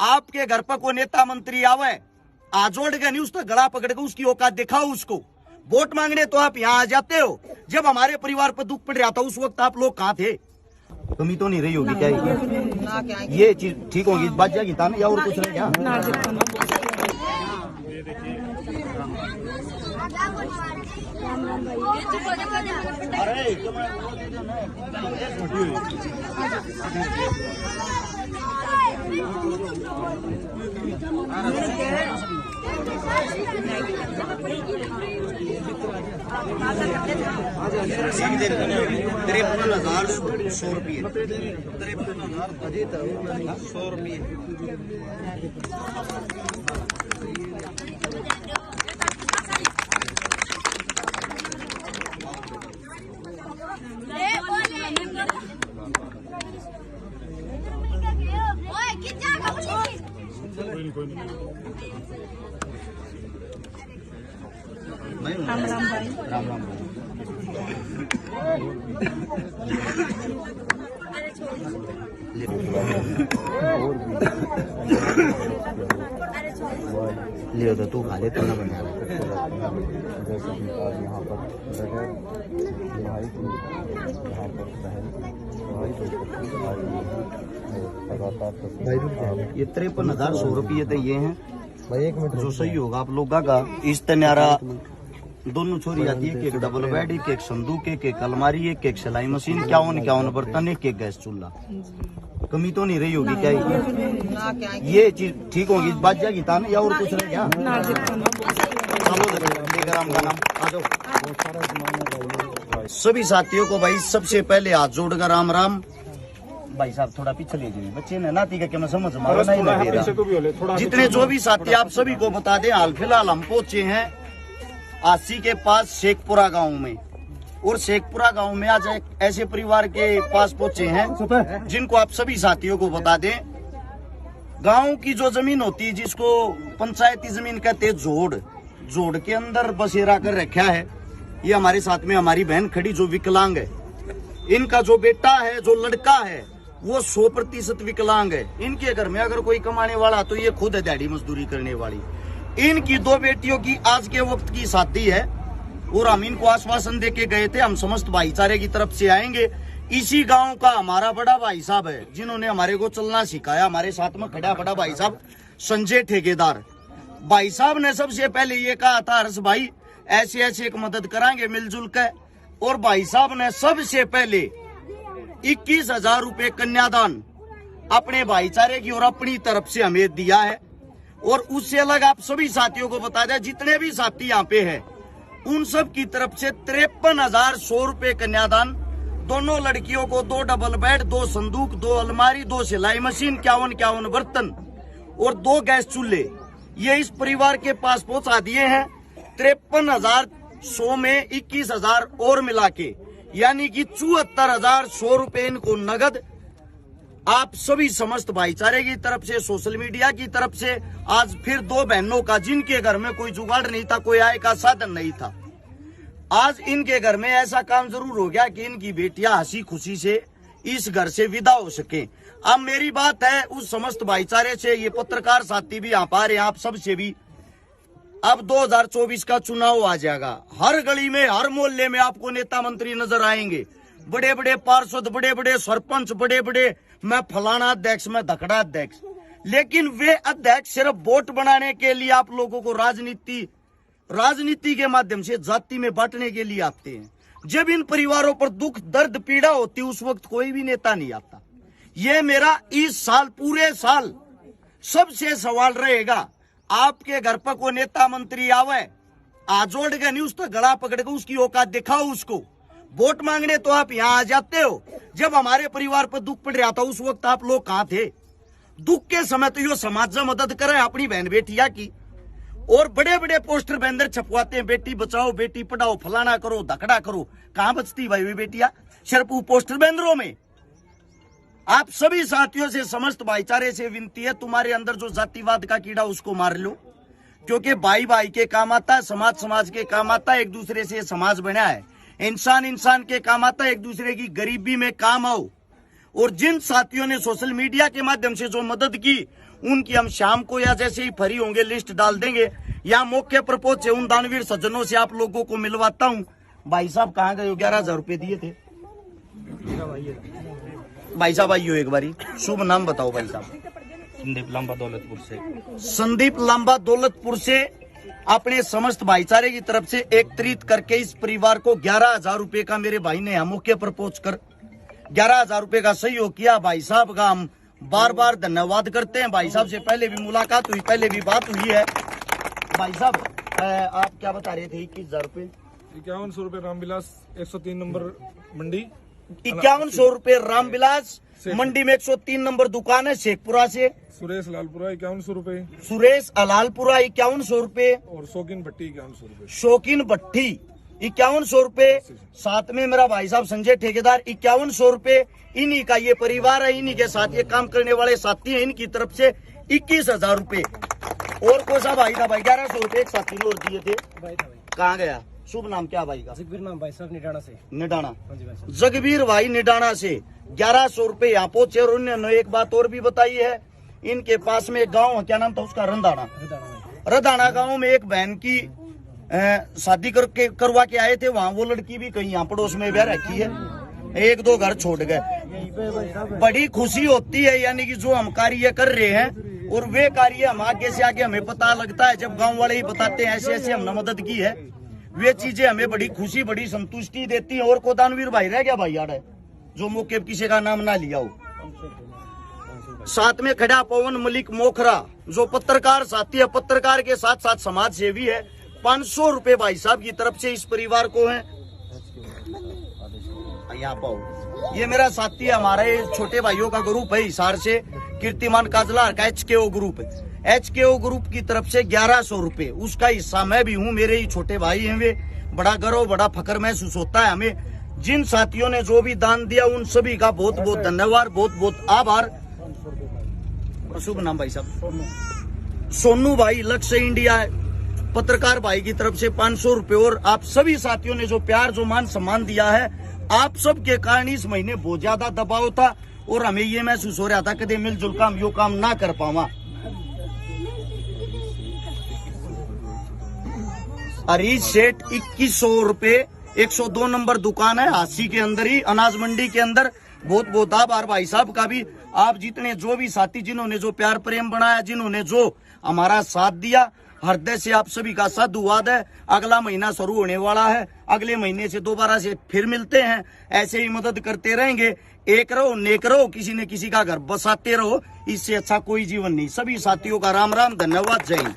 आपके घर पर कोई नेता मंत्री आवे, आजोड़ के नहीं उसका गला पकड़ के उसकी औकात दिखाओ उसको। वोट मांगने तो आप यहाँ आ जाते हो, जब हमारे परिवार पर दुख पड़ रहा था उस वक्त आप लोग कहाँ थे? कमी तो नहीं रही होगी क्या ये चीज ठीक होगी, बात जाएगी था ना, या और कुछ रह गया? राम राम ले तो तू खा ले तो ना बना ये 53,100 रुपये तो ये हैं भाई, 1 मिनट जो सही होगा आप लोगों का। इस तन्यारा दोनों छोरी आती है, एक डबल बेड, एक संदूक, एक अलमारी, एक सिलाई मशीन, 51 बर्तन, एक गैस चूल्हा। कमी तो नहीं रही होगी क्या ये चीज ठीक होगी, बात जाएगी था ना, या और कुछ रह गया? सभी साथियों को भाई सबसे पहले हाथ जोड़कर राम राम। भाई साहब थोड़ा पीछे ले जाइए, बच्चे ने नाती का मैं समझ जितने जो भी साथी आप सभी को बता दें, हाल फिलहाल हम पहुंचे हैं आसी के पास शेखपुरा गांव में, और शेखपुरा गांव में आज एक ऐसे परिवार के पास पहुंचे हैं जिनको आप सभी साथियों को बता दें, गांव की जो जमीन होती है जिसको पंचायती जमीन कहते हैं, जोड़ के अंदर बसेरा कर रखा है। ये हमारे साथ में हमारी बहन खड़ी जो विकलांग है, इनका जो बेटा है, जो लड़का है, वो 100% विकलांग है। इनके घर में अगर कोई कमाने वाला तो ये खुद है दिहाड़ी मजदूरी करने वाली। इनकी 2 बेटियों की आज के वक्त की शादी है, और हम इनको आश्वासन देके गए थे हम समस्त भाईचारे की तरफ से आएंगे। इसी गांव का हमारा बड़ा भाई साहब है जिन्होंने हमारे को चलना सिखाया, हमारे साथ में खड़ा बड़ा भाई साहब संजय ठेकेदार। भाई साहब ने सबसे पहले ये कहा था, हर्ष भाई ऐसे ऐसे एक मदद कराएंगे मिलजुल कर, और भाई साहब ने सबसे पहले 21,000 रुपए कन्यादान अपने भाईचारे की और अपनी तरफ से हमें दिया है। और उससे अलग आप सभी साथियों को बता दें, जितने भी साथी यहाँ पे हैं उन सब की तरफ से 53,100 रुपए कन्यादान। दोनों लड़कियों को 2 डबल बेड, 2 संदूक, 2 अलमारी, 2 सिलाई मशीन, 51 बर्तन और 2 गैस चूल्हे ये इस परिवार के पास पहुंचा दिए हैं। 53,100 में 21,000 और मिला के यानी कि 74,100 रुपए इनको नगद आप सभी समस्त भाईचारे की तरफ से, सोशल मीडिया की तरफ से। आज फिर 2 बहनों का जिनके घर में कोई जुगाड़ नहीं था, कोई आय का साधन नहीं था, आज इनके घर में ऐसा काम जरूर हो गया कि इनकी बेटियां हंसी खुशी से इस घर से विदा हो सके। अब मेरी बात है उस समस्त भाईचारे से, ये पत्रकार साथी भी यहाँ आ रहे हैं, आप सबसे भी, अब 2024 का चुनाव आ जाएगा। हर गली में, हर मोहल्ले में आपको नेता मंत्री नजर आएंगे, बड़े बड़े पार्षद, बड़े बड़े सरपंच, बड़े बड़े मैं फलाना अध्यक्ष, मैं धकड़ा अध्यक्ष। लेकिन वे अध्यक्ष सिर्फ वोट बनाने के लिए आप लोगों को राजनीति के माध्यम से जाति में बांटने के लिए आते हैं। जब इन परिवारों पर दुख दर्द पीड़ा होती उस वक्त कोई भी नेता नहीं आता। ये मेरा इस साल, पूरे साल सबसे सवाल रहेगा, आपके घर पर कोई नेता मंत्री आवे, आजोड़ के नहीं उसका गला पकड़ के उसकी औकात दिखाओ उसको। वोट मांगने तो आप यहाँ आ जाते हो, जब हमारे परिवार पर दुख पड़ रहा था उस वक्त आप लोग कहाँ थे? दुख के समय तो यो समाज में मदद करे अपनी बहन बेटिया की, और बड़े बड़े पोस्टर बैनर छपवाते हैं, बेटी बचाओ, बेटी पढ़ाओ, फलाना करो, धकड़ा करो। कहाँ बचती भाई बेटिया? सिर्फ वो पोस्टर बैनरों में। आप सभी साथियों से, समस्त भाईचारे से विनती है, तुम्हारे अंदर जो जातिवाद का कीड़ा उसको मार लो, क्योंकि भाई भाई के काम आता है, समाज समाज के काम आता है। एक दूसरे से समाज बना है, इंसान इंसान के काम आता है, एक दूसरे की गरीबी में काम आओ। और जिन साथियों ने सोशल मीडिया के माध्यम से जो मदद की उनकी हम शाम को या जैसे ही फ्री होंगे लिस्ट डाल देंगे। या मौके पर पहुंचे उन दानवीर सज्जनों से आप लोगों को मिलवाता हूं। भाई साहब कहाँ गए? 11,000 रुपए दिए थे। भाई साहब आइयो एक बारी, शुभ नाम बताओ भाई साहब। संदीप लांबा दौलतपुर से। संदीप लांबा दौलतपुर से अपने समस्त भाईचारे की तरफ से एकत्रित करके इस परिवार को 11,000 रुपए का मेरे भाई ने यहाँ मौके पर पहुंचकर 11,000 रुपए का सहयोग किया। भाई साहब का हम बार बार धन्यवाद करते हैं। भाई साहब से पहले भी मुलाकात हुई, पहले भी बात हुई है। भाई साहब आप क्या बता रहे थे? 21,000 रुपए। 5100 रुपए रामविलास 103 नंबर मंडी। 5100 रुपए रामविलास मंडी में 103 नंबर दुकान है शेखपुरा से। सुरेश लालपुरा 5100 रुपए। सुरेश अलालपुरा 5100 रुपए। और शौकीन भट्टी 5100 रुपए। शौकीन भट्टी 5100 रुपए। साथ में मेरा भाई साहब संजय ठेकेदार 5100 रुपए। इन्हीं का ये परिवार है, इन्हीं के साथ ये काम करने वाले साथी हैं, इनकी तरफ से 21,000 रुपए। और कौन सा भाई था भाई? 1100 रुपए एक साथी ने और दिए थे। कहाँ गया? शुभ नाम क्या भाई का? जगबीर नाम भाई साहब निडाना से। निडाना। जगबीर भाई निडाना से 1100 रुपए यहाँ पहुंचे। और उन्होंने एक बात और भी बताई है, इनके पास में एक गांव है, क्या नाम था उसका? रंधाना। रंधाना गांव में एक बहन की शादी करवा के आए थे। वहाँ वो लड़की भी कहीं यहाँ पड़ोस में ब्याह रखी है, 1-2 घर छोड़ गए। बड़ी खुशी होती है, यानी कि जो हम कार्य कर रहे हैं और वे कार्य हम आगे से आगे हमें पता लगता है, जब गांव वाले ही बताते हैं ऐसे ऐसे हमने मदद की है, वे चीजें हमें बड़ी खुशी बड़ी संतुष्टि देती है। और को दानवीर भाई रह गया भाई यार है जो मौके किसी का नाम ना लिया हो। साथ में खड़ा पवन मलिक मोखरा जो पत्रकार साथी है, पत्रकार के साथ साथ समाज सेवी है। 500 रुपए भाई साहब की तरफ से इस परिवार को है। यहाँ पाओ, ये मेरा साथी है, हमारे छोटे भाइयों का ग्रुप है हिसार से, कीर्तिमान काजलार का HKO ग्रुप है। HKO ग्रुप की तरफ से 1100 रुपए, उसका हिस्सा मैं भी हूँ, मेरे ही छोटे भाई हैं वे। बड़ा गर्व बड़ा फख्र महसूस होता है हमें। जिन साथियों ने जो भी दान दिया उन सभी का बहुत बहुत धन्यवाद, बहुत बहुत आभार। शुभ नाम भाई साहब? सोनू भाई लक्ष्य इंडिया पत्रकार भाई की तरफ से 500 रुपए। और आप सभी साथियों ने जो प्यार जो मान सम्मान दिया है, आप सब के कारण इस महीने बहुत ज्यादा दबाव था और हमें ये महसूस हो रहा था कदे मिलजुल काम यो काम ना कर पावा। हरीश सेठ 2100 रुपए, 102 नंबर दुकान है हासी के अंदर ही, अनाज मंडी के अंदर। बहुत बहुत आभार भाई साहब का भी। आप जितने जो भी साथी जिन्होंने जो प्यार प्रेम बनाया, जिन्होंने जो हमारा साथ दिया, हृदय से आप सभी का साधुवाद है। अगला महीना शुरू होने वाला है, अगले महीने से दोबारा से फिर मिलते हैं। ऐसे ही मदद करते रहेंगे। एक रहो नेक रहो, किसी न किसी का घर बसाते रहो, इससे अच्छा कोई जीवन नहीं। सभी साथियों का राम राम, धन्यवाद, जय हिंद।